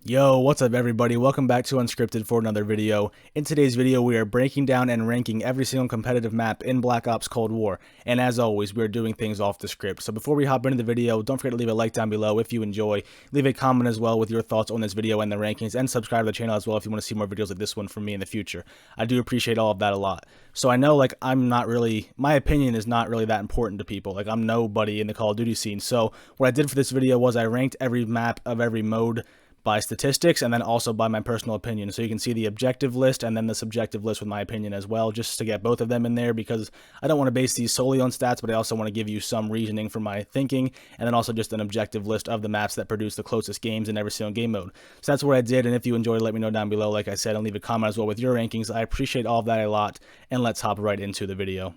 Yo, what's up everybody? Welcome back to Unscripted for another video. In today's video, we are breaking down and ranking every single competitive map in Black Ops Cold War. And as always, we are doing things off the script. So before we hop into the video, don't forget to leave a like down below if you enjoy. Leave a comment as well with your thoughts on this video and the rankings, and subscribe to the channel as well if you want to see more videos like this one from me in the future. I do appreciate all of that a lot. So I know my opinion is not really that important to people. Like, I'm nobody in the Call of Duty scene. So what I did for this video was I ranked every map of every mode by statistics and then also by my personal opinion. So you can see the objective list and then the subjective list with my opinion as well, just to get both of them in there, because I don't want to base these solely on stats, but I also want to give you some reasoning for my thinking, and then also just an objective list of the maps that produce the closest games in every single game mode. So that's what I did, and if you enjoyed, let me know down below, like I said, and leave a comment as well with your rankings. I appreciate all of that a lot, and let's hop right into the video.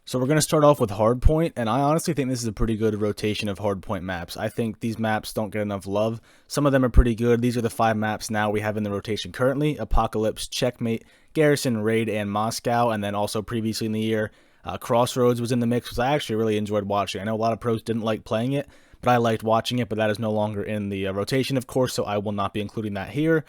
So we're going to start off with Hardpoint, and I honestly think this is a pretty good rotation of Hardpoint maps. I think these maps don't get enough love. Some of them are pretty good. These are the 5 maps now we have in the rotation currently: Apocalypse, Checkmate, Garrison, Raid, and Moscow. And then also previously in the year, Crossroads was in the mix, which I actually really enjoyed watching. I know a lot of pros didn't like playing it, but I liked watching it, but that is no longer in the rotation, of course, so I will not be including that here.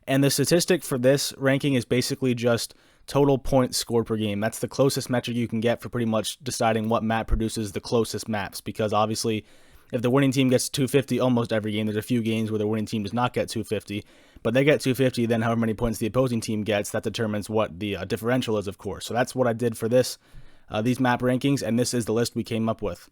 And the statistic for this ranking is basically just total points scored per game. That's the closest metric you can get for pretty much deciding what map produces the closest maps, because obviously if the winning team gets 250 almost every game, there's a few games where the winning team does not get 250, but they get 250, then however many points the opposing team gets, that determines what the differential is, of course. So that's what I did for this, these map rankings, and this is the list we came up with.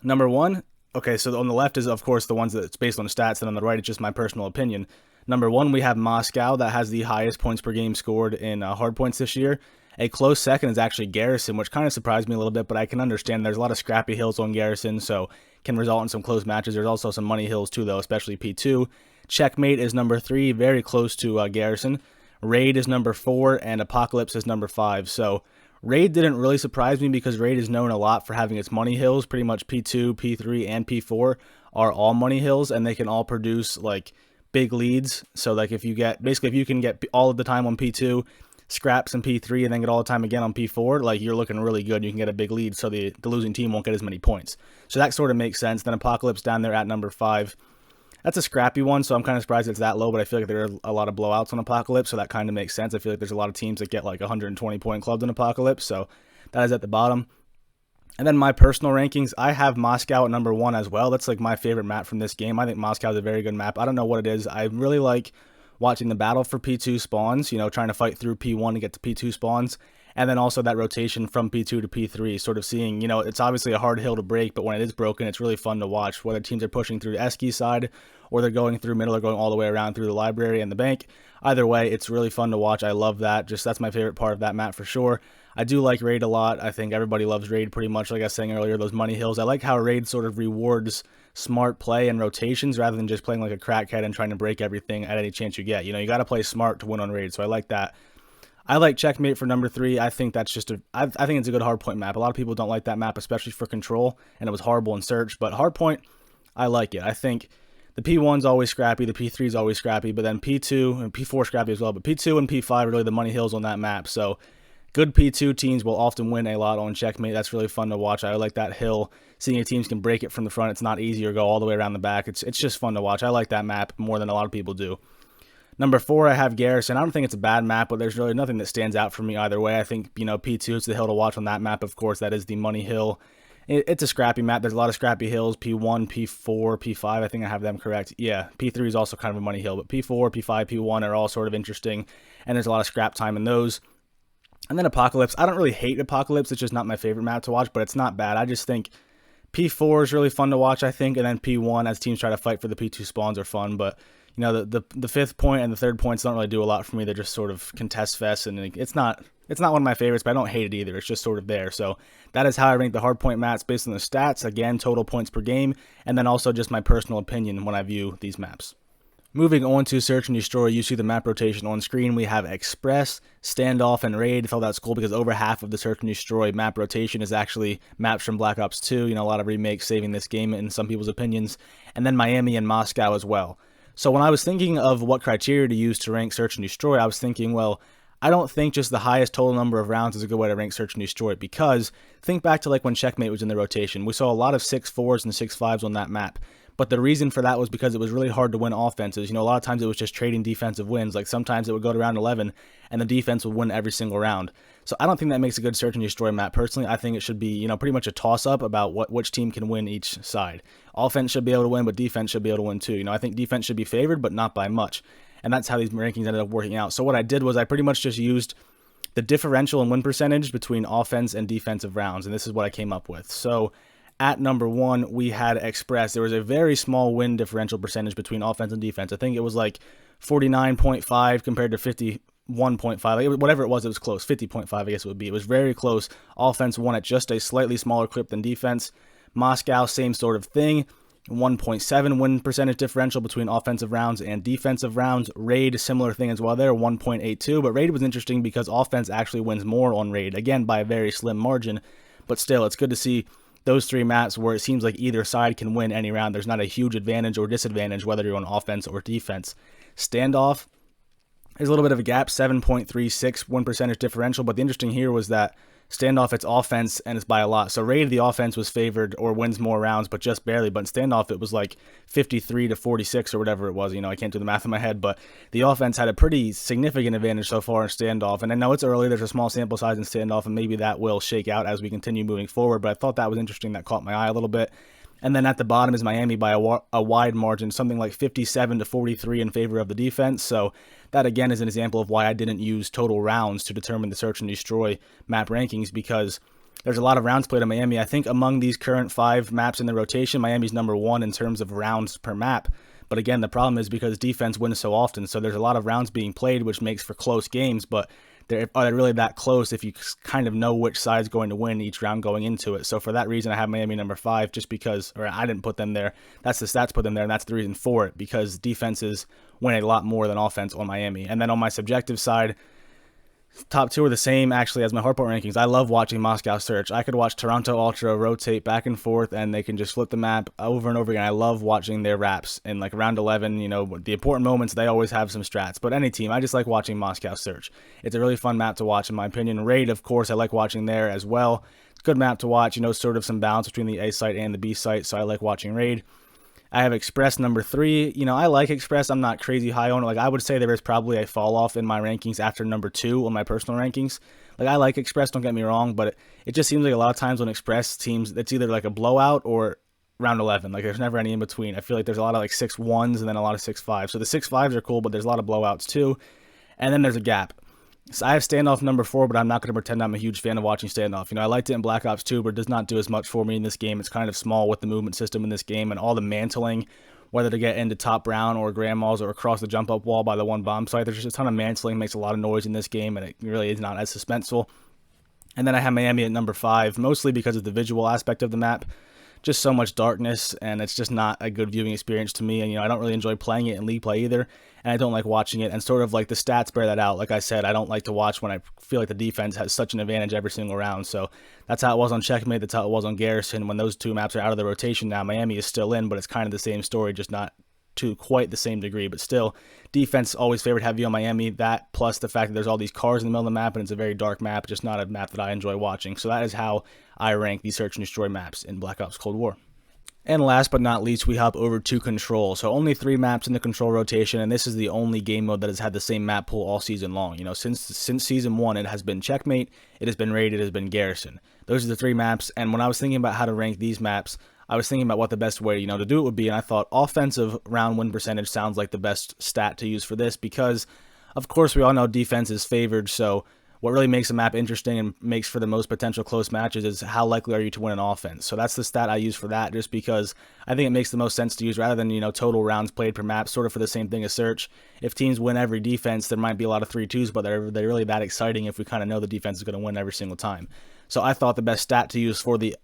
Number 1, okay, so on the left is of course the ones that's based on stats, and on the right it's just my personal opinion. Number 1, we have Moscow, that has the highest points per game scored in Hardpoints this year. A close second is actually Garrison, which kind of surprised me a little bit, but I can understand there's a lot of scrappy hills on Garrison, so can result in some close matches. There's also some money hills too, though, especially P2. Checkmate is number 3, very close to Garrison. Raid is number 4, and Apocalypse is number 5. So Raid didn't really surprise me because Raid is known a lot for having its money hills. Pretty much P2, P3, and P4 are all money hills, and they can all produce like big leads. So like if you can get all of the time on P2, scrap some P3, and then get all the time again on P4, like you're looking really good. You can get a big lead, so the losing team won't get as many points. So that sort of makes sense. Then Apocalypse down there at number 5. That's a scrappy one, so I'm kind of surprised it's that low, but I feel like there are a lot of blowouts on Apocalypse, so that kind of makes sense. I feel like there's a lot of teams that get like 120 point clubs in Apocalypse, so that is at the bottom. And then my personal rankings, I have Moscow at number 1 as well. That's like my favorite map from this game. I think Moscow is a very good map. I don't know what it is. I really like watching the battle for P2 spawns, you know, trying to fight through P1 to get to P2 spawns. And then also that rotation from P2 to P3, sort of seeing, you know, it's obviously a hard hill to break, but when it is broken, it's really fun to watch, whether teams are pushing through Esky side or they're going through middle or going all the way around through the library and the bank. Either way, it's really fun to watch. I love that. That's my favorite part of that map for sure. I do like Raid a lot. I think everybody loves Raid pretty much, like I was saying earlier, those money hills. I like how Raid sort of rewards smart play and rotations rather than just playing like a crackhead and trying to break everything at any chance you get. You know, you got to play smart to win on Raid, so I like that. I like Checkmate for number 3. I think that's just I think it's a good Hardpoint map. A lot of people don't like that map, especially for Control, and it was horrible in Search, but Hardpoint, I like it. I think the P1's always scrappy, the P3's always scrappy, but then P2 and P4 scrappy as well, but P2 and P5 are really the money hills on that map, so good P2 teams will often win a lot on Checkmate. That's really fun to watch. I like that hill. Seeing if teams can break it from the front, it's not easy, or go all the way around the back. It's just fun to watch. I like that map more than a lot of people do. Number 4, I have Garrison. I don't think it's a bad map, but there's really nothing that stands out for me either way. I think, you know, P2 is the hill to watch on that map, of course. That is the money hill. It's a scrappy map. There's a lot of scrappy hills. P1, P4, P5, I think I have them correct. Yeah, P3 is also kind of a money hill, but P4, P5, P1 are all sort of interesting, and there's a lot of scrap time in those. And then Apocalypse. I don't really hate Apocalypse. It's just not my favorite map to watch, but it's not bad. I just think P4 is really fun to watch, I think, and then P1, as teams try to fight for the P2 spawns, are fun, but you know, the 5th point and the 3rd points don't really do a lot for me. They're just sort of contest fest, and it's not one of my favorites, but I don't hate it either. It's just sort of there. So that is how I rank the Hardpoint maps based on the stats. Again, total points per game, and then also just my personal opinion when I view these maps. Moving on to Search and Destroy, you see the map rotation on screen. We have Express, Standoff, and Raid. I thought that's cool because over half of the Search and Destroy map rotation is actually maps from Black Ops 2. You know, a lot of remakes saving this game in some people's opinions. And then Miami and Moscow as well. So when I was thinking of what criteria to use to rank Search and Destroy, I was thinking, well, I don't think just the highest total number of rounds is a good way to rank Search and Destroy, because think back to like when Checkmate was in the rotation. We saw a lot of 6-4s and 6-5s on that map. But the reason for that was because it was really hard to win offenses. You know, a lot of times it was just trading defensive wins. Like sometimes it would go to round 11 and the defense would win every single round. So I don't think that makes a good search and destroy map. Personally, I think it should be, you know, pretty much a toss-up about which team can win each side. Offense should be able to win, but defense should be able to win too. You know, I think defense should be favored, but not by much. And that's how these rankings ended up working out. So what I did was I pretty much just used the differential in win percentage between offense and defensive rounds, and this is what I came up with. So at number 1, we had Express. There was a very small win differential percentage between offense and defense. I think it was like 49.5 compared to 51.5. Like whatever it was close. 50.5, I guess it would be. It was very close. Offense won at just a slightly smaller clip than defense. Moscow, same sort of thing. 1.7 win percentage differential between offensive rounds and defensive rounds. Raid, similar thing as well there, 1.82. But Raid was interesting because offense actually wins more on Raid, again, by a very slim margin. But still, it's good to see those 3 maps where it seems like either side can win any round. There's not a huge advantage or disadvantage whether you're on offense or defense. Standoff, there's a little bit of a gap, 7.36 win percentage differential. But the interesting here was that Standoff, it's offense, and it's by a lot. So Raid, the offense was favored or wins more rounds, but just barely. But in Standoff, it was like 53 to 46 or whatever it was. You know, I can't do the math in my head, but the offense had a pretty significant advantage so far in Standoff. And I know it's early. There's a small sample size in Standoff, and maybe that will shake out as we continue moving forward. But I thought that was interesting. That caught my eye a little bit. And then at the bottom is Miami by a wide margin, something like 57 to 43 in favor of the defense. So that, again, is an example of why I didn't use total rounds to determine the search and destroy map rankings, because there's a lot of rounds played in Miami. I think among these current 5 maps in the rotation, Miami's number 1 in terms of rounds per map. But again, the problem is because defense wins so often, so there's a lot of rounds being played, which makes for close games, but are they really that close if you kind of know which side's going to win each round going into it? So for that reason, I have Miami number 5, just because, or I didn't put them there. That's the stats put them there, and that's the reason for it, because defenses win a lot more than offense on Miami. And then on my subjective side, top 2 are the same actually as my Hardpoint rankings. I love watching Moscow Search. I could watch Toronto Ultra rotate back and forth, and they can just flip the map over and over again. I love watching their wraps. In like round 11, you know, the important moments, they always have some strats. But any team, I just like watching Moscow Search. It's a really fun map to watch in my opinion. Raid, of course, I like watching there as well. It's a good map to watch, you know, sort of some balance between the A site and the B site, so I like watching Raid. I have Express number 3. You know, I like Express. I'm not crazy high on it. Like, I would say there is probably a fall off in my rankings after number 2 on my personal rankings. Like, I like Express, don't get me wrong, but it just seems like a lot of times when Express teams, it's either like a blowout or round 11. Like, there's never any in between. I feel like there's a lot of like 6-1s and then a lot of 6-5s. So the 6-5s are cool, but there's a lot of blowouts too. And then there's a gap. So I have Standoff number 4, but I'm not going to pretend I'm a huge fan of watching Standoff. You know, I liked it in Black Ops 2, but it does not do as much for me in this game. It's kind of small with the movement system in this game and all the mantling, whether to get into top brown or grandmas or across the jump up wall by the one bomb site. There's just a ton of mantling, makes a lot of noise in this game, and it really is not as suspenseful. And then I have Miami at number 5, mostly because of the visual aspect of the map. Just so much darkness, and it's just not a good viewing experience to me. And, you know, I don't really enjoy playing it in League play either, and I don't like watching it. And sort of like the stats bear that out. Like I said, I don't like to watch when I feel like the defense has such an advantage every single round. So that's how it was on Checkmate. That's how it was on Garrison. When those 2 maps are out of the rotation now, Miami is still in, but it's kind of the same story, just not to quite the same degree. But still, defense always favored heavy on Miami. That plus the fact that there's all these cars in the middle of the map, and it's a very dark map, just not a map that I enjoy watching. So that is how I rank these search and destroy maps in Black Ops Cold War. And last but not least, we hop over to Control. So only 3 maps in the Control rotation, and this is the only game mode that has had the same map pool all season long. You know, since Season 1, it has been Checkmate, it has been Raid, it has been Garrison. Those are the 3 maps, and when I was thinking about how to rank these maps, I was thinking about what the best way, you know, to do it would be, and I thought offensive round win percentage sounds like the best stat to use for this, because, of course, we all know defense is favored, so what really makes a map interesting and makes for the most potential close matches is how likely are you to win an offense. So that's the stat I use for that, just because I think it makes the most sense to use rather than, you know, total rounds played per map, sort of for the same thing as search. If teams win every defense, there might be a lot of 3-2s, but they're really that exciting if we kind of know the defense is going to win every single time. So I thought the best stat to use for the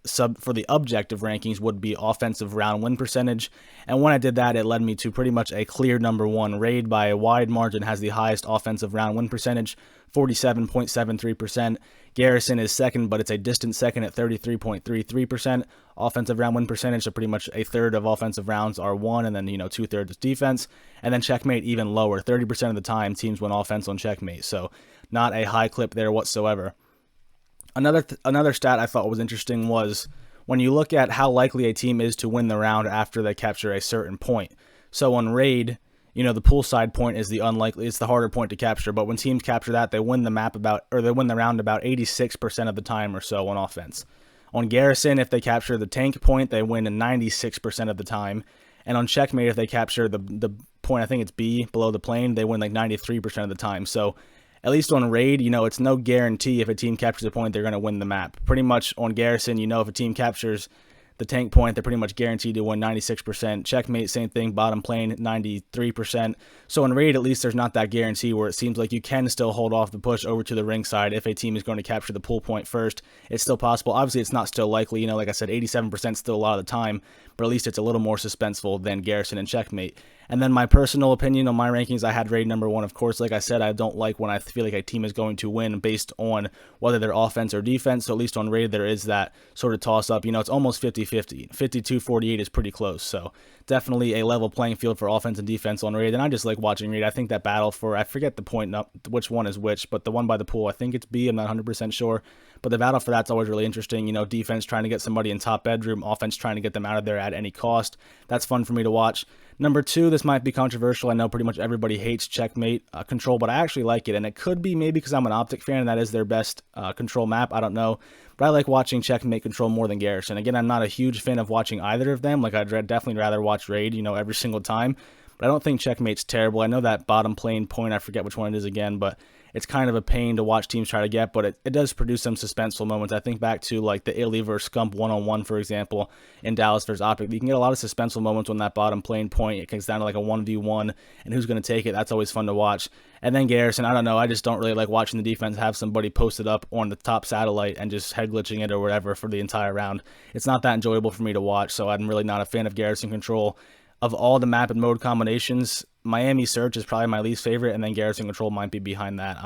objective rankings would be offensive round win percentage. And when I did that, it led me to pretty much a clear number 1. Raid by a wide margin has the highest offensive round win percentage, 47.73%. Garrison is second, but it's a distant second at 33.33%. Offensive round win percentage, so pretty much a third of offensive rounds are won, and then, you know, 2/3 is defense. And then Checkmate even lower. 30% of the time, teams win offense on Checkmate. So not a high clip there whatsoever. Another stat I thought was interesting was when you look at how likely a team is to win the round after they capture a certain point. So on raid, you know, the poolside point is the unlikely, it's the harder point to capture, but when teams capture that, they win the map about, or they win the round about 86% of the time or so on offense. On garrison, if they capture the tank point, they win 96% of the time. And on checkmate, if they capture the point, I think it's B, below the plane, they win like 93% of the time. So at least on raid, you know, it's no guarantee if a team captures a point, they're going to win the map. Pretty much on garrison, you know, if a team captures the tank point, they're pretty much guaranteed to win 96%. Checkmate, same thing, bottom plane, 93%. So in raid, at least there's not that guarantee where it seems like you can still hold off the push over to the ring side if a team is going to capture the pool point first. It's still possible. Obviously, it's not still likely. You know, like I said, 87% still a lot of the time, but at least it's a little more suspenseful than garrison and checkmate. And then my personal opinion on my rankings, I had raid number 1. Of course, like I said, I don't like when I feel like a team is going to win based on whether they're offense or defense. So at least on raid, there is that sort of toss-up. You know, it's almost 50-50. 52-48 is pretty close. So definitely a level playing field for offense and defense on raid. And I just like watching raid. I think that battle for, I forget the point, which one is which, but the one by the pool, I think it's B. I'm not 100% sure. But the battle for that's always really interesting. You know, defense trying to get somebody in top bedroom, offense trying to get them out of there at any cost. That's fun for me to watch. Number 2, this might be controversial. I know pretty much everybody hates checkmate control, but I actually like it. And it could be maybe because I'm an Optic fan and that is their best control map. I don't know. But I like watching checkmate control more than garrison. Again, I'm not a huge fan of watching either of them. Like, I'd definitely rather watch raid, you know, every single time. But I don't think checkmate's terrible. I know that bottom plane point, I forget which one it is again, but it's kind of a pain to watch teams try to get, but it does produce some suspenseful moments. I think back to like the Italy versus Scump one-on-one, for example, in Dallas versus Optic. You can get a lot of suspenseful moments on that bottom plane point. It comes down to like a 1v1 and who's going to take it. That's always fun to watch. And then garrison, I don't know, I just don't really like watching the defense have somebody posted up on the top satellite and just head glitching it or whatever for the entire round. It's not that enjoyable for me to watch, so I'm really not a fan of garrison control. Of all the map and mode combinations, Miami Search is probably my least favorite, and then Garrison Control might be behind that.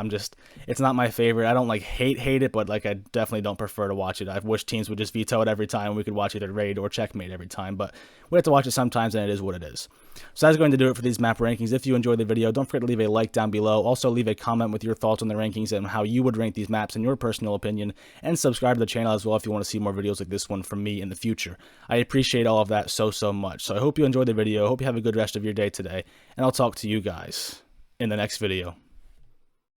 It's not my favorite. I don't like hate it, but like I definitely don't prefer to watch it. I wish teams would just veto it every time. We could watch either raid or checkmate every time, but we have to watch it sometimes, and it is what it is. So that's going to do it for these map rankings. If you enjoyed the video, don't forget to leave a like down below. Also, leave a comment with your thoughts on the rankings and how you would rank these maps in your personal opinion, and subscribe to the channel as well if you want to see more videos like this one from me in the future. I appreciate all of that so much. So I hope you enjoyed the video. I hope you have a good rest of your day today, and I'll talk to you guys in the next video.